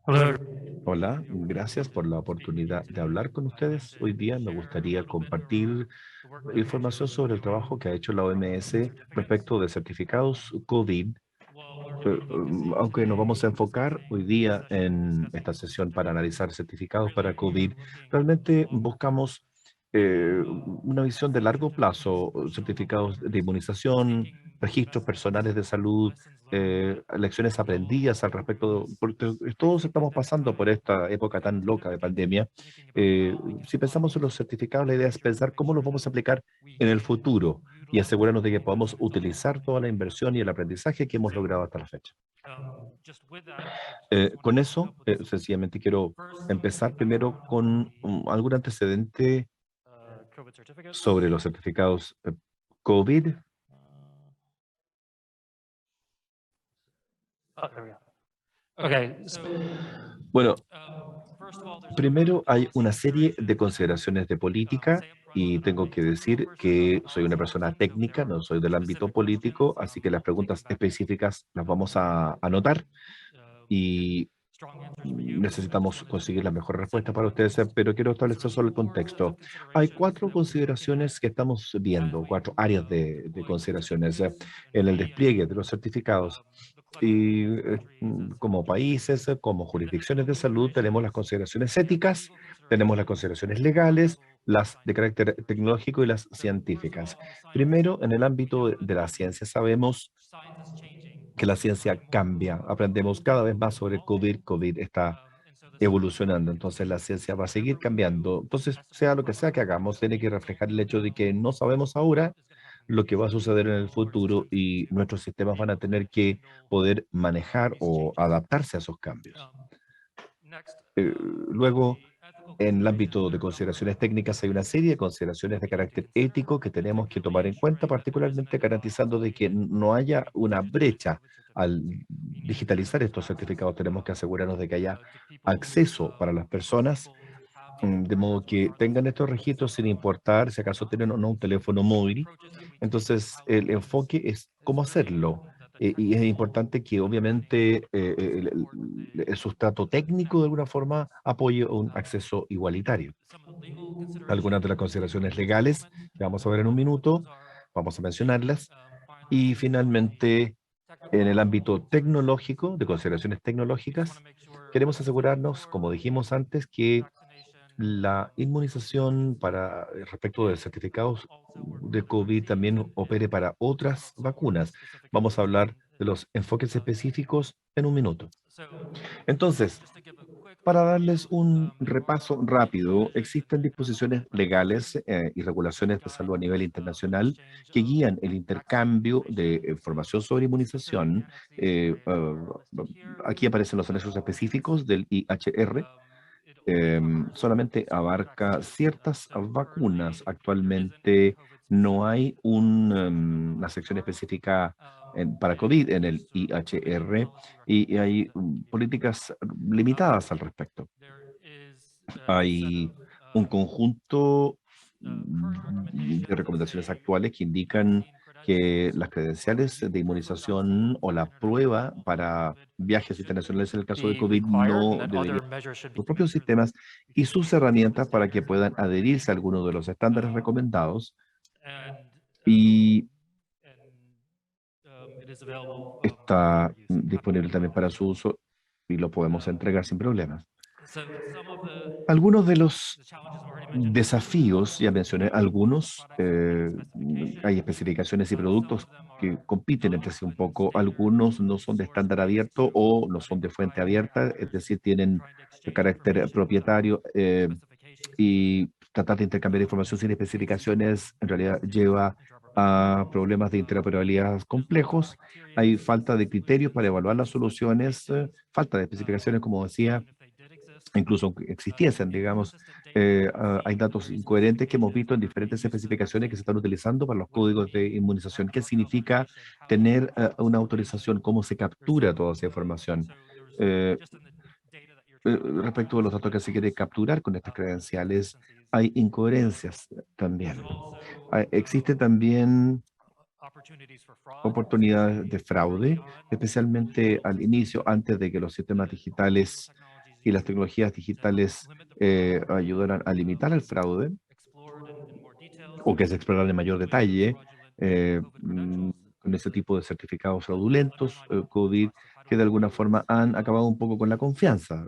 Hello. Hola, gracias por la oportunidad de hablar con ustedes. Hoy día me gustaría compartir información sobre el trabajo que ha hecho la OMS respecto de certificados COVID. Aunque nos vamos a enfocar hoy día en esta sesión para analizar certificados para COVID, realmente buscamos una visión de largo plazo, certificados de inmunización, registros personales de salud, lecciones aprendidas al respecto, porque todos estamos pasando por esta época tan loca de pandemia. Eh, si pensamos en los certificados, la idea es pensar cómo los vamos a aplicar en el futuro y asegurarnos de que podamos utilizar toda la inversión y el aprendizaje que hemos logrado hasta la fecha. Con eso, sencillamente quiero empezar primero con algún antecedente COVID certificates. sobre los certificados COVID. Oh, there we go. Okay, so Bueno, first of all, there's a number of primero hay policy una serie de considerations. consideraciones de I'll política say up front y that I'm tengo que making some decir numbers here about que the soy una policy persona options. So if there técnica, are no soy del ámbito specific questions, político, así que las take them preguntas back to me. específicas las vamos a anotar We'll get y strong answers for you, but I just necesitamos wanted to conseguir la mejor set respuesta the para ustedes, context. pero quiero So establecer there's solo el four sets of contexto. Hay considerations cuatro that we'll be looking at consideraciones que estamos as viendo, we cuatro áreas de deploy new consideraciones certificates and en el we as despliegue de los certificados. the collective Y countries as como países, como jurisdicciones ethical de salud, tenemos las considerations, consideraciones we have the éticas, legal tenemos las considerations, consideraciones and legales, also the las de scientific carácter considerations. tecnológico y las So first of científicas. all, in the science, Primero, en el we know ámbito that de la ciencia, sabemos science is changing que la all the ciencia time. cambia, aprendemos cada vez más It's sobre evolving, COVID, COVID está and so this is evolucionando, going to entonces la continue. ciencia va a seguir Whatever we do cambiando. Entonces, has to be sea lo que sea que reflective hagamos, tiene que of what reflejar el we hecho de know que no sabemos ahora is going to happen in the lo que va a future. suceder en el So our futuro systems need y to nuestros sistemas be van a able to tener que handle poder manejar these o changes. adaptarse a esos cambios. Um, Next, in Luego, the ethical en el considerations, ámbito there de are a number consideraciones of técnicas hay una serie de consideraciones de we need to carácter consider, ético que tenemos que tomar particularly en cuenta, ensuring that there is an particularmente garantizando de que interoperability no haya una between various brecha COVID al certificates. We need to ensure digitalizar there's estos access certificados. Tenemos que asegurarnos de que haya to people acceso para las personas, who have the de modo awareness que tengan estos registros sin importar si acaso tienen o no un teléfono móvil. approaches that we take and Entonces, how we el do this enfoque es is cómo very hacerlo. important that the Y es technical importante que coordination obviamente is important. el sustrato técnico de alguna forma apoye un acceso igualitario. Some of the legal Algunas considerations de las that we'll consideraciones take a legales moment. que vamos a ver en un minuto, Those are vamos a mencionarlas. Y finally from a finalmente, en el technical ámbito considerations. tecnológico, de consideraciones We just want to tecnológicas, make sure queremos asegurarnos, before como dijimos antes, que vaccination la inmunización para respecto de can certificados also work de for other COVID vaccines también opere and para we'll talk otras about some more vacunas. specific Vamos a enfoques hablar de in los enfoques a minute. específicos en un minuto. So Entonces, just to give a quick para overview, darles un repaso we know rápido, that there's existen different disposiciones legales regulations y that regulaciones de salud a guide nivel the internacional exchange que of guían el vaccine intercambio de information. información sobre Specific inmunización. annexes are listed here. Aquí aparecen los anexos específicos del IHR. It only covers Solamente certain abarca vaccines. ciertas So vacunas. currently, there isn't a Actualmente COVID no specific hay una sección específica para COVID en el so limited IHR policy y hay recommendations that we can use. políticas limitadas al respecto. There is a set Hay of un conjunto current de recommendations that recomendaciones say actuales que indican vaccine que credentials las for credenciales de use for vaccine inmunización o for la international prueba travel for para COVID viajes should internacionales en el caso de be COVID required, and no that deberían other measures should be sus to make propios sure that sistemas we y can sus use these herramientas para que vaccines puedan adherirse a alguno de los estándares recomendados and y it is available for está use. disponible también para su uso y lo podemos Um, entregar sin problemas. so some of Algunos de los the challenges already mentioned desafíos, ya mencioné algunos, products and hay specifications. especificaciones y Some productos of them que are compiten entre not sí un poco. standard Algunos no son de source estándar based, abierto so o no son having de fuente private abierta, es actors decir, tienen trying to exchange carácter information without propietario specifications y tratar de intercambiar información sin especificaciones en realidad lleva interoperability. a problemas de interoperabilidad There's lack of complejos. criteria Hay falta de criterios para solutions, evaluar las soluciones, falta de especificaciones, como decía, even if they did exist. incluso aunque existiesen, digamos, Inconsistent data hay between datos various incoherentes que hemos specifications visto en that are being diferentes used for the especificaciones que se vaccine. están utilizando para los What does it códigos de mean to have inmunización. ¿Qué correct significa authentication? How do you tener enforce una information? autorización? ¿Cómo se There's captura toda esa información? so there's Eh, just in the data that you're trying to Respecto de los collect, datos que se quiere capturar con estas there's credenciales, inconsistencies. hay Um, incoherencias there's también. also Existe también opportunities for fraud oportunidades de early fraude, on when especialmente digital al systems inicio, antes de que los sistemas with digital digitales technologies y las tecnologías digitales ayudaran a limitar el fraude o que se exploraran en mayor detalle con ese tipo de certificados fraudulentos, COVID, que de alguna forma han acabado un poco con la confianza.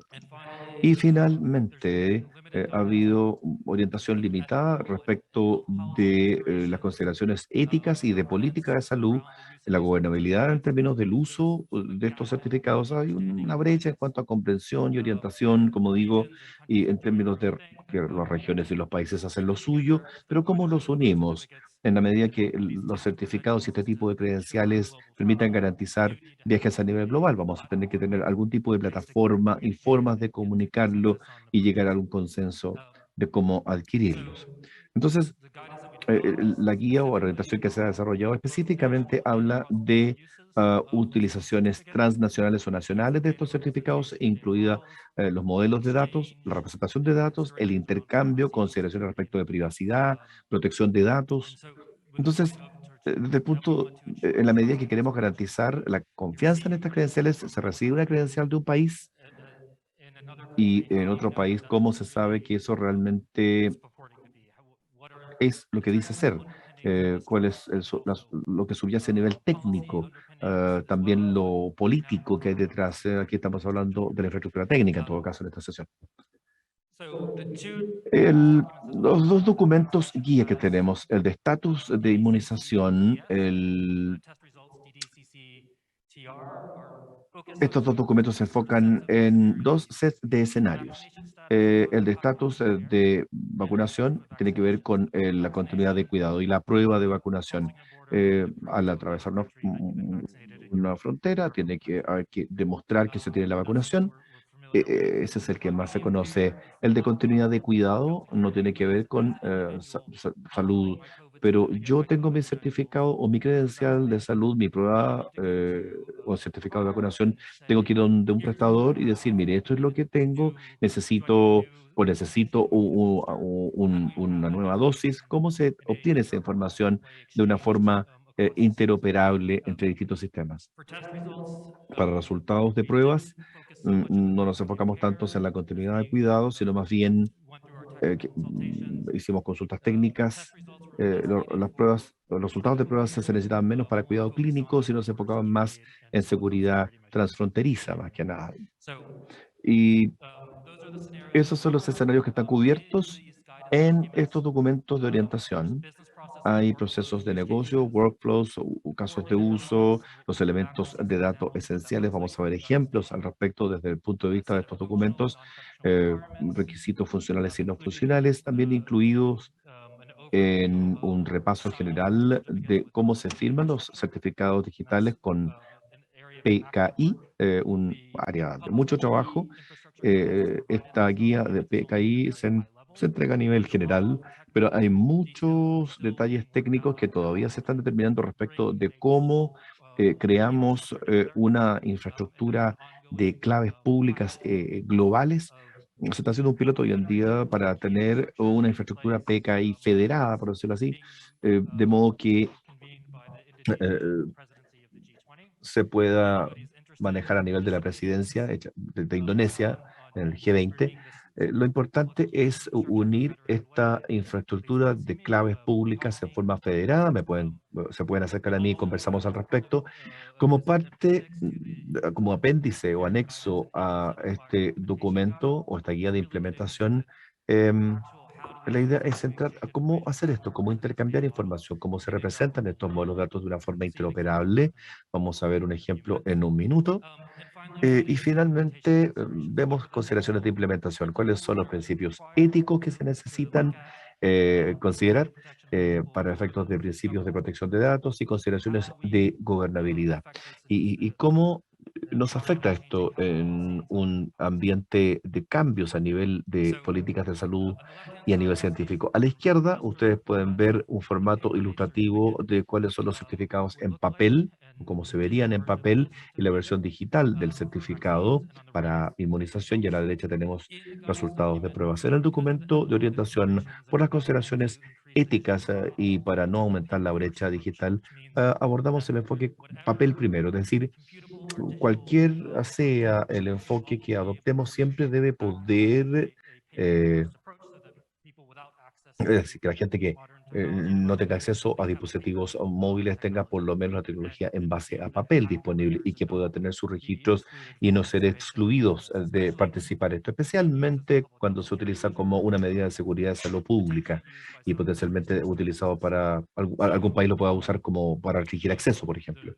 Y finalmente, ha habido orientación limitada respecto de las consideraciones éticas y de política de salud, la gobernabilidad en términos del uso de estos certificados. Hay una brecha en cuanto a comprensión y orientación, como digo, y en términos de que las regiones y los países hacen lo suyo, pero ¿cómo los unimos? En la medida que los certificados y este tipo de credenciales permitan garantizar viajes a nivel global. Vamos a tener que tener algún tipo de plataforma y formas de comunicarlo y llegar a un consenso de cómo adquirirlos. Entonces, la guía o orientación que se ha desarrollado específicamente habla de utilizaciones transnacionales o nacionales de estos certificados, incluida los modelos de datos, la representación de datos, el intercambio, consideraciones respecto de privacidad, protección de datos. Entonces, desde el punto, en la medida que queremos garantizar la confianza en estas credenciales, se recibe una credencial de un país y en otro país, ¿cómo se sabe que eso realmente es lo que dice ser? ¿Cuál es lo que subyace a nivel técnico? También lo político que hay detrás. Aquí estamos hablando de la infraestructura técnica, en todo caso, en esta sesión. Los dos documentos guía que tenemos, el de estatus de inmunización, estos dos documentos se enfocan en dos sets de escenarios. El de estatus de vacunación tiene que ver con la continuidad de cuidado y la prueba de vacunación. Al atravesar una frontera, hay que demostrar que se tiene la vacunación. Ese es el que más se conoce. El de continuidad de cuidado no tiene que ver con salud, pero yo tengo mi certificado o mi credencial de salud, mi prueba o certificado de vacunación, tengo que ir donde un prestador y decir, mire, esto es lo que tengo, necesito o necesito una nueva dosis. ¿Cómo se obtiene esa información de una forma interoperable entre distintos sistemas? Para resultados de pruebas, no nos enfocamos tanto en la continuidad de cuidado, sino más bien hicimos consultas técnicas. Las pruebas, los resultados de pruebas se necesitaban menos para cuidado clínico, sino se enfocaban más en seguridad transfronteriza, más que nada. Y esos son los escenarios que están cubiertos en estos documentos de orientación. Hay procesos de negocio, workflows, o casos de uso, los elementos de datos esenciales. Vamos a ver ejemplos al respecto desde el punto de vista de estos documentos, requisitos funcionales y no funcionales, también incluidos en un repaso general de cómo se firman los certificados digitales con PKI, un área de mucho trabajo. Esta guía de PKI se entrega a nivel general, pero hay muchos detalles técnicos que todavía se están determinando respecto de cómo creamos una infraestructura de claves públicas globales. Se está haciendo un piloto hoy en día para tener una infraestructura PKI federada, por decirlo así, de modo que se pueda manejar a nivel de la presidencia de Indonesia, en el G20. Lo importante es unir esta infraestructura de claves públicas en forma federada. Se pueden acercar a mí y conversamos al respecto. Como parte, como apéndice o anexo a este documento o esta guía de implementación, em, la idea es centrar a cómo hacer esto, cómo intercambiar información, cómo se representan estos modelos de datos de una forma interoperable. Vamos a ver un ejemplo en un minuto. Y finalmente, vemos consideraciones de implementación. ¿Cuáles son los principios éticos que se necesitan considerar para efectos de principios de protección de datos y consideraciones de gobernabilidad? Y cómo nos afecta esto en un ambiente de cambios a nivel de políticas de salud y a nivel científico? A la izquierda, ustedes pueden ver un formato ilustrativo de cuáles son los certificados en papel, o cómo se verían en papel, y la versión digital del certificado para inmunización, y a la derecha tenemos resultados de pruebas. En el documento de orientación por las consideraciones éticas y para no aumentar la brecha digital, abordamos el enfoque papel primero, es decir, cualquier sea el enfoque que adoptemos, siempre debe poder, es decir, que la gente que no tenga acceso a dispositivos móviles tenga por lo menos la tecnología en base a papel disponible y que pueda tener sus registros y no ser excluidos de participar esto, especialmente cuando se utiliza como una medida de seguridad de salud pública y potencialmente utilizado para algún país lo pueda usar como para restringir acceso, por ejemplo.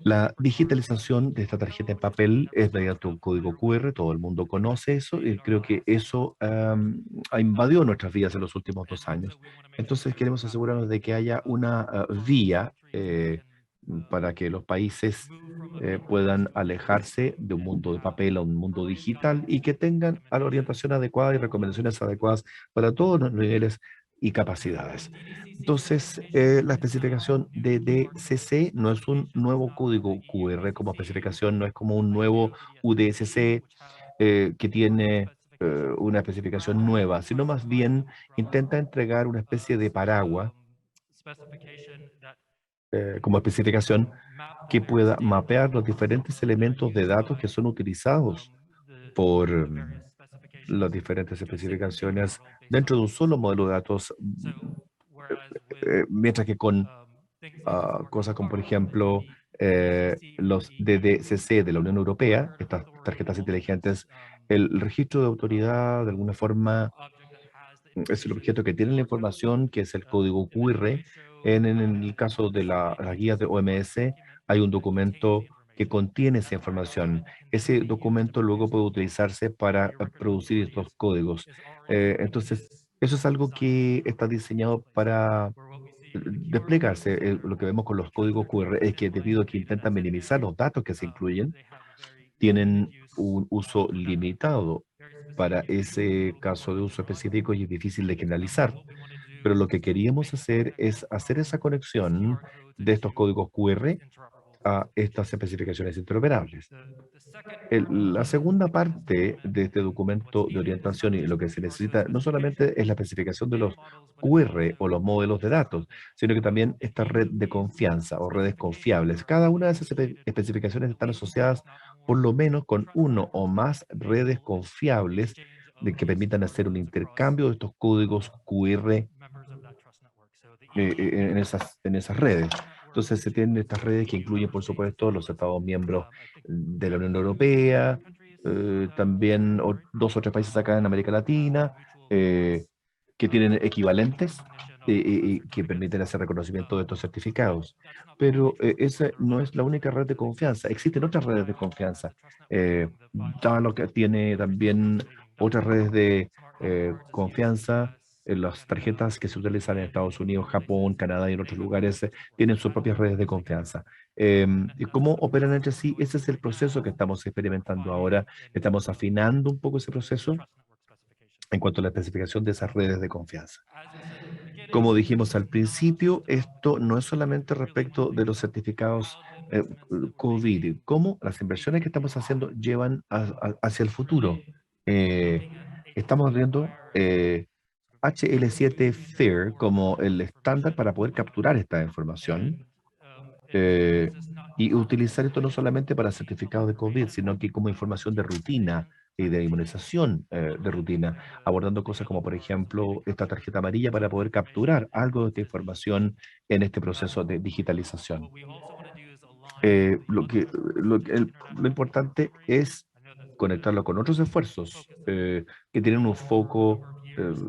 La digitalización de esta tarjeta en papel es mediante un código QR, todo el mundo conoce eso y creo que eso ha invadido nuestras vidas en los últimos 2 años. Entonces queremos asegurarnos de que haya una vía para que los países puedan alejarse de un mundo de papel a un mundo digital y que tengan a la orientación adecuada y recomendaciones adecuadas para todos los niveles y capacidades. Entonces, la especificación de DCC no es un nuevo código QR como especificación, no es como un nuevo UDSC que tiene una especificación nueva, sino más bien intenta entregar una especie de paraguas como especificación que pueda mapear los diferentes elementos de datos que son utilizados por las diferentes especificaciones dentro de un solo modelo de datos, mientras que con cosas como, por ejemplo, los DDCC de la Unión Europea, estas tarjetas inteligentes, el registro de autoridad, de alguna forma, es el objeto que tiene la información, que es el código QR. En el caso de las guías de OMS, hay un documento que contiene esa información. Ese documento luego puede utilizarse para producir estos códigos. Entonces, eso es algo que está diseñado para desplegarse. Lo que vemos con los códigos QR es que debido a que intentan minimizar los datos que se incluyen, tienen un uso limitado para ese caso de uso específico y es difícil de generalizar. Pero lo que queríamos hacer es hacer esa conexión de estos códigos QR a estas especificaciones interoperables. La segunda parte de este documento de orientación y lo que se necesita no solamente es la especificación de los QR o los modelos de datos, sino que también esta red de confianza o redes confiables. Cada una de esas especificaciones están asociadas por lo menos con uno o más redes confiables de que permitan hacer un intercambio de estos códigos QR en esas redes. Entonces se tienen estas redes que incluyen, por supuesto, los Estados miembros de la Unión Europea, también 2 o 3 países acá en América Latina, que tienen equivalentes que permiten hacer reconocimiento de estos certificados. Pero esa no es la única red de confianza. Existen otras redes de confianza. Lo que tiene también otras redes de confianza. Las tarjetas que se utilizan en Estados Unidos, Japón, Canadá y en otros lugares tienen sus propias redes de confianza. ¿Y cómo operan entre sí? Ese es el proceso que estamos experimentando ahora. Estamos afinando un poco ese proceso en cuanto a la especificación de esas redes de confianza. Como dijimos al principio, esto no es solamente respecto de los certificados COVID, cómo las inversiones que estamos haciendo llevan hacia el futuro. Eh, Estamos viendo HL7 FAIR como el estándar para poder capturar esta información eh, y utilizar esto no solamente para certificados de COVID, sino que como información de rutina y de inmunización de rutina, abordando cosas como, por ejemplo, esta tarjeta amarilla para poder capturar algo de esta información en este proceso de digitalización. Lo importante es conectarlo con otros esfuerzos que tienen un foco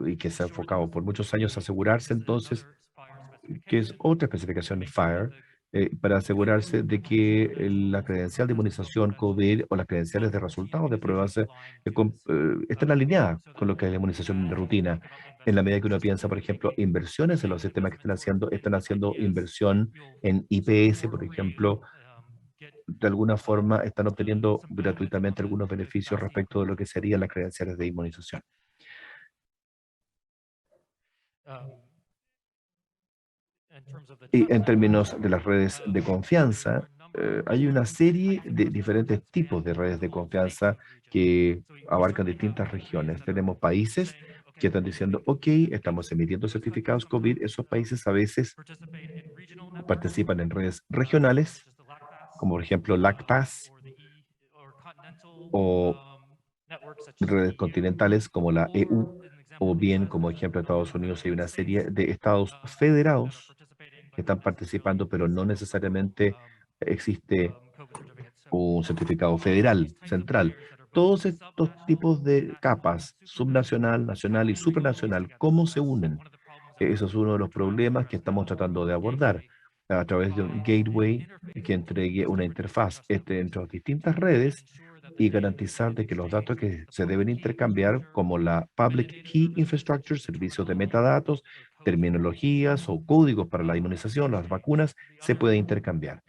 y que se ha enfocado por muchos años, asegurarse entonces que es otra especificación de FIRE, para asegurarse de que la credencial de inmunización COVID o las credenciales de resultados de pruebas estén alineadas con lo que es la inmunización de rutina. En la medida que uno piensa, por ejemplo, inversiones en los sistemas que están haciendo inversión en IPS, por ejemplo, de alguna forma están obteniendo gratuitamente algunos beneficios respecto de lo que serían las credenciales de inmunización. Y en términos de las redes de confianza, hay una serie de diferentes tipos de redes de confianza que abarcan distintas regiones. Tenemos países que están diciendo, ok, estamos emitiendo certificados COVID. Esos países a veces participan en redes regionales, como por ejemplo LACPAS, o redes continentales como la EU, o bien, como ejemplo, Estados Unidos, hay una serie de estados federados que están participando, pero no necesariamente existe un certificado federal, central. Todos estos tipos de capas, subnacional, nacional y supranacional, ¿cómo se unen? Eso es uno de los problemas que estamos tratando de abordar a través de un gateway que entregue una interfaz entre las distintas redes y garantizar de que los datos que se deben intercambiar, como la Public Key Infrastructure, servicios de metadatos, terminologías o códigos para la inmunización, las vacunas, se pueden intercambiar.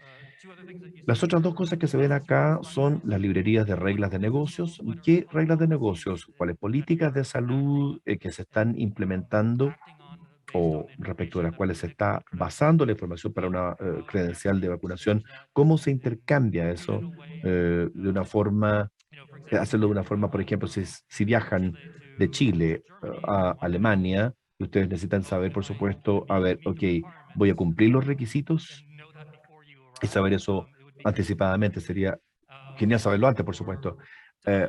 Las otras dos cosas que se ven acá son las librerías de reglas de negocios. ¿Qué reglas de negocios? ¿Cuáles políticas de salud que se están implementando o respecto de las cuales se está basando la información para una credencial de vacunación? ¿Cómo se intercambia eso de una forma, hacerlo de una forma, por ejemplo, si viajan de Chile a Alemania, y ustedes necesitan saber, por supuesto, a ver, ok, voy a cumplir los requisitos y saber eso anticipadamente. Sería genial saberlo antes, por supuesto.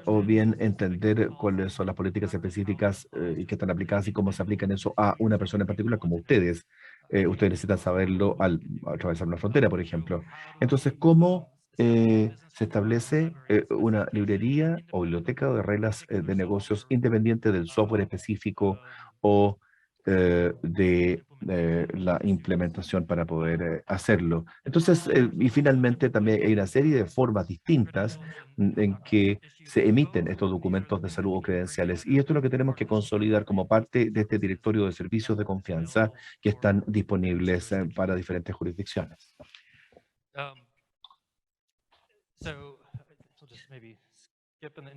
O bien entender cuáles son las políticas específicas y qué están aplicadas y cómo se aplican eso a una persona en particular, como ustedes. Ustedes necesitan saberlo al atravesar una frontera, por ejemplo. Entonces, ¿cómo se establece una librería o biblioteca de reglas de negocios independiente del software específico o de la implementación para poder hacerlo? Entonces, y finalmente también hay una serie de formas distintas en que se emiten estos documentos de salud o credenciales. Y esto es lo que tenemos que consolidar como parte de este directorio de servicios de confianza que están disponibles para diferentes jurisdicciones.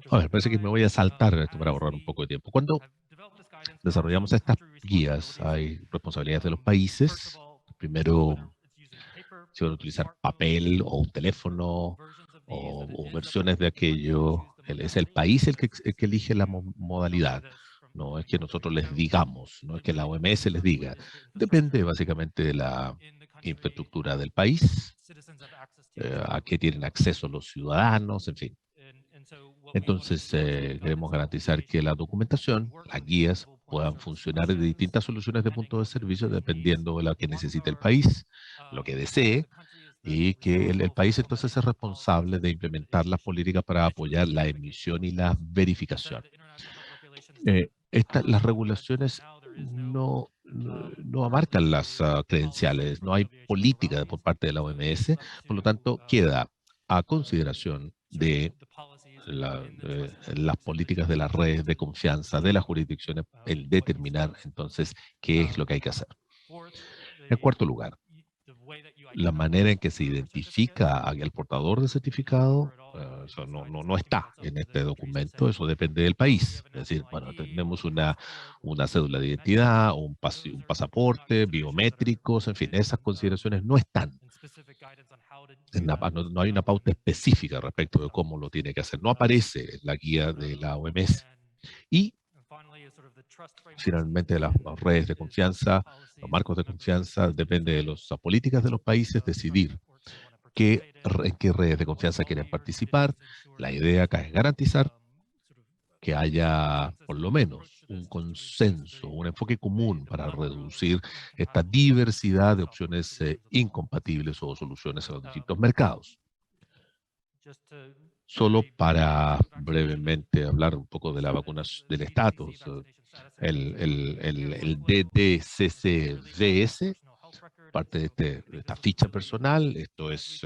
A ver, parece que me voy a saltar esto para ahorrar un poco de tiempo. Cuando desarrollamos estas guías, hay responsabilidades de los países. Primero, si van a utilizar papel o un teléfono o versiones de aquello, es el país el que elige la modalidad. No es que nosotros les digamos, no es que la OMS les diga. Depende básicamente de la infraestructura del país, a qué tienen acceso los ciudadanos, en fin. Entonces, queremos garantizar que la documentación, las guías, puedan funcionar de distintas soluciones de puntos de servicio dependiendo de lo que necesite el país, lo que desee, y que el país entonces es responsable de implementar las políticas para apoyar la emisión y la verificación. Las regulaciones no abarcan las credenciales, no hay política por parte de la OMS, por lo tanto queda a consideración de las políticas de las redes de confianza de las jurisdicciones el determinar entonces qué es lo que hay que hacer. En cuarto lugar, la manera en que se identifica al portador de certificado, eso no está en este documento, eso depende del país. Es decir, bueno, tenemos una cédula de identidad, un pasaporte, biométricos, en fin, esas consideraciones no están. No hay una pauta específica respecto de cómo lo tiene que hacer. No aparece en la guía de la OMS. Y finalmente las redes de confianza, los marcos de confianza, depende de las políticas de los países decidir en qué redes de confianza quieren participar. La idea acá es garantizar que haya por lo menos un consenso, un enfoque común para reducir esta diversidad de opciones incompatibles o soluciones a los distintos mercados. Solo para brevemente hablar un poco de la vacunación, del estatus, el DDCCVS, parte de esta ficha personal, esto es,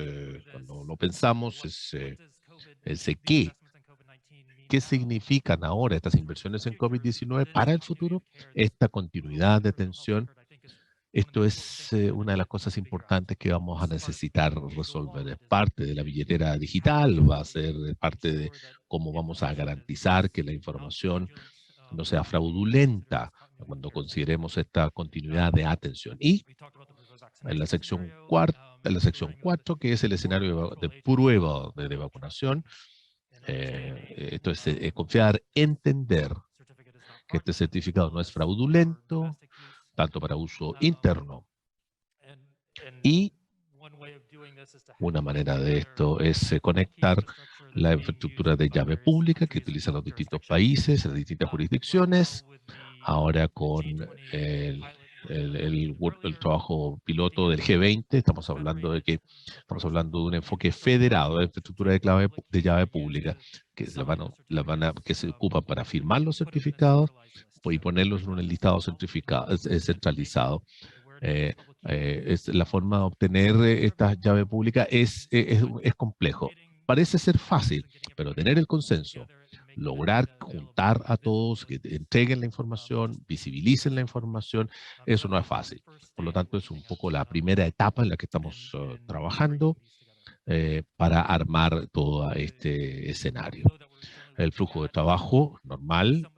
cuando lo pensamos, es qué significan ahora estas inversiones en COVID-19 para el futuro, esta continuidad de atención. Esto es una de las cosas importantes que vamos a necesitar resolver. Es parte de la billetera digital, va a ser parte de cómo vamos a garantizar que la información no sea fraudulenta cuando consideremos esta continuidad de atención. Y en la sección 4, que es el escenario de prueba de vacunación, esto es confiar, entender que este certificado no es fraudulento, tanto para uso interno. Y una manera de esto es conectar la infraestructura de llave pública que utilizan los distintos países, las distintas jurisdicciones, ahora con el trabajo piloto del G20, estamos hablando de un enfoque federado de infraestructura de llave pública, que que se ocupa para firmar los certificados y ponerlos en un listado centralizado. Es la forma de obtener esta llave pública es complejo. Parece ser fácil, pero tener el consenso, lograr juntar a todos, que entreguen la información, visibilicen la información, eso no es fácil. Por lo tanto, es un poco la primera etapa en la que estamos trabajando para armar todo este escenario. El flujo de trabajo normal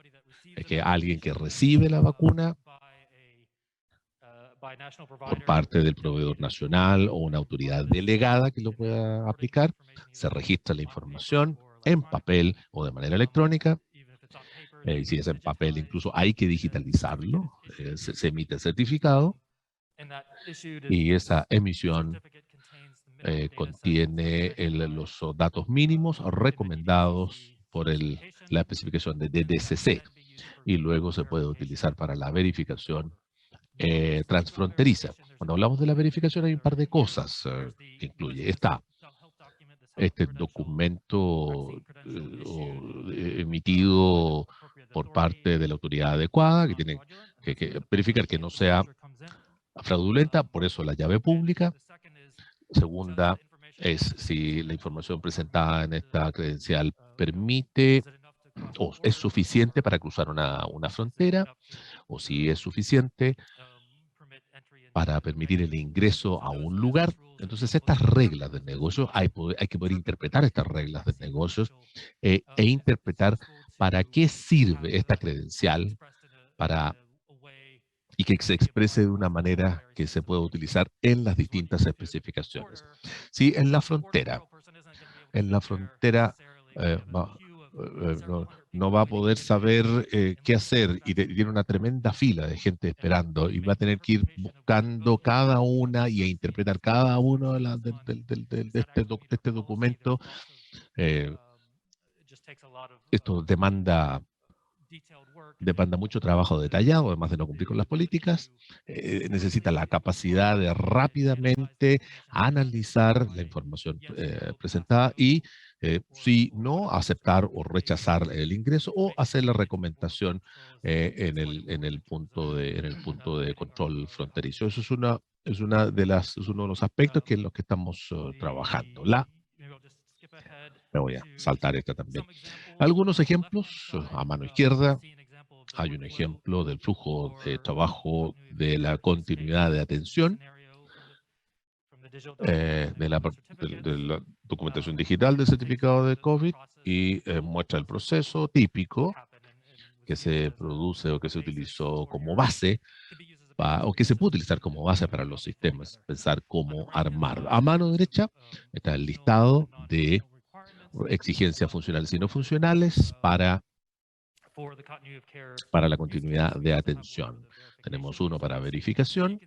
es que alguien que recibe la vacuna por parte del proveedor nacional o una autoridad delegada que lo pueda aplicar, se registra la información en papel o de manera electrónica. Si es en papel, incluso hay que digitalizarlo. Se emite el certificado y esa emisión contiene los datos mínimos recomendados por la especificación de DDCC y luego se puede utilizar para la verificación transfronteriza. Cuando hablamos de la verificación hay un par de cosas que incluye. Está este documento emitido por parte de la autoridad adecuada, que tiene que verificar que no sea fraudulenta, por eso la llave pública. Segunda es si la información presentada en esta credencial permite o es suficiente para cruzar una frontera, o si es suficiente para permitir el ingreso a un lugar. Entonces, estas reglas de negocio, hay que poder interpretar estas reglas de negocios e interpretar para qué sirve esta credencial y que se exprese de una manera que se pueda utilizar en las distintas especificaciones. Sí, en la frontera no va a poder saber qué hacer y tiene una tremenda fila de gente esperando y va a tener que ir buscando cada una y a interpretar cada uno de este documento. Esto demanda mucho trabajo detallado, además de no cumplir con las políticas. Necesita la capacidad de rápidamente analizar la información presentada y, si no, aceptar o rechazar el ingreso o hacer la recomendación en el punto de control fronterizo. Eso es uno de los aspectos en los que estamos trabajando. Me voy a saltar esta también. Algunos ejemplos a mano izquierda. Hay un ejemplo del flujo de trabajo de la continuidad de atención, de la documentación digital del certificado de COVID y muestra el proceso típico que se produce o que se utilizó como base o que se puede utilizar como base para los sistemas, pensar cómo armar. A mano derecha está el listado de exigencias funcionales y no funcionales para la continuidad de atención. Tenemos uno para verificación,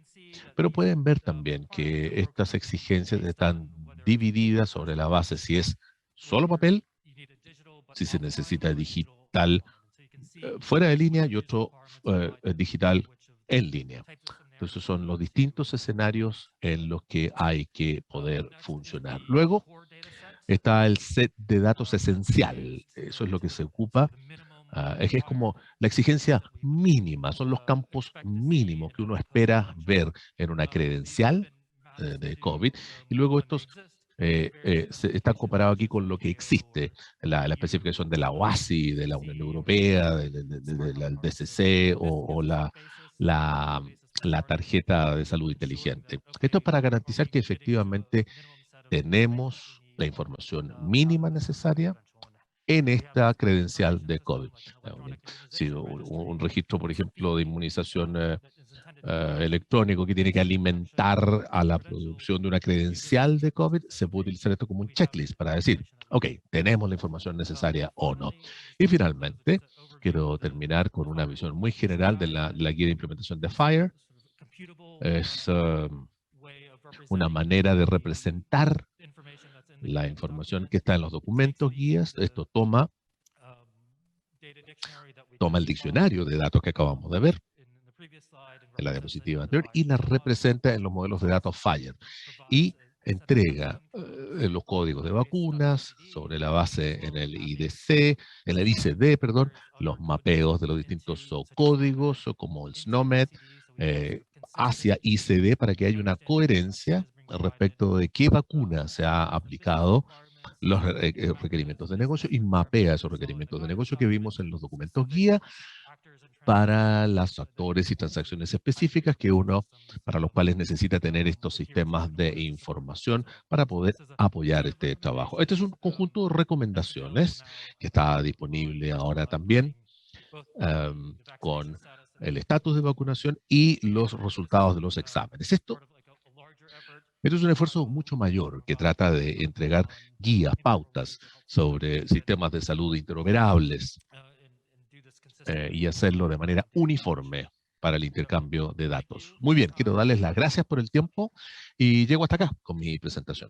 pero pueden ver también que estas exigencias están divididas sobre la base si es solo papel, si se necesita digital fuera de línea y otro digital en línea. Entonces son los distintos escenarios en los que hay que poder funcionar. Luego está el set de datos esencial. Eso es lo que se ocupa. Es como la exigencia mínima, son los campos mínimos que uno espera ver en una credencial de COVID. Y luego estos están comparados aquí con lo que existe, la especificación de la OASI, de la Unión Europea, del DCC o la tarjeta de salud inteligente. Esto es para garantizar que efectivamente tenemos la información mínima necesaria en esta credencial de COVID. Si un registro, por ejemplo, de inmunización electrónico que tiene que alimentar a la producción de una credencial de COVID, se puede utilizar esto como un checklist para decir, ok, tenemos la información necesaria o no. Y finalmente, quiero terminar con una visión muy general de la guía de implementación de FHIR. Es una manera de representar la información que está en los documentos guías. Esto toma el diccionario de datos que acabamos de ver en la diapositiva anterior y la representa en los modelos de datos FHIR y entrega los códigos de vacunas sobre la base en el IDC, en el ICD, perdón, los mapeos de los distintos códigos como el SNOMED hacia ICD para que haya una coherencia respecto de qué vacuna se ha aplicado, los requerimientos de negocio y mapea esos requerimientos de negocio que vimos en los documentos guía para los actores y transacciones específicas para los cuales necesita tener estos sistemas de información para poder apoyar este trabajo. Este es un conjunto de recomendaciones que está disponible ahora también con el estatus de vacunación y los resultados de los exámenes. Esto es un esfuerzo mucho mayor que trata de entregar guías, pautas sobre sistemas de salud interoperables y hacerlo de manera uniforme para el intercambio de datos. Muy bien, quiero darles las gracias por el tiempo y llego hasta acá con mi presentación.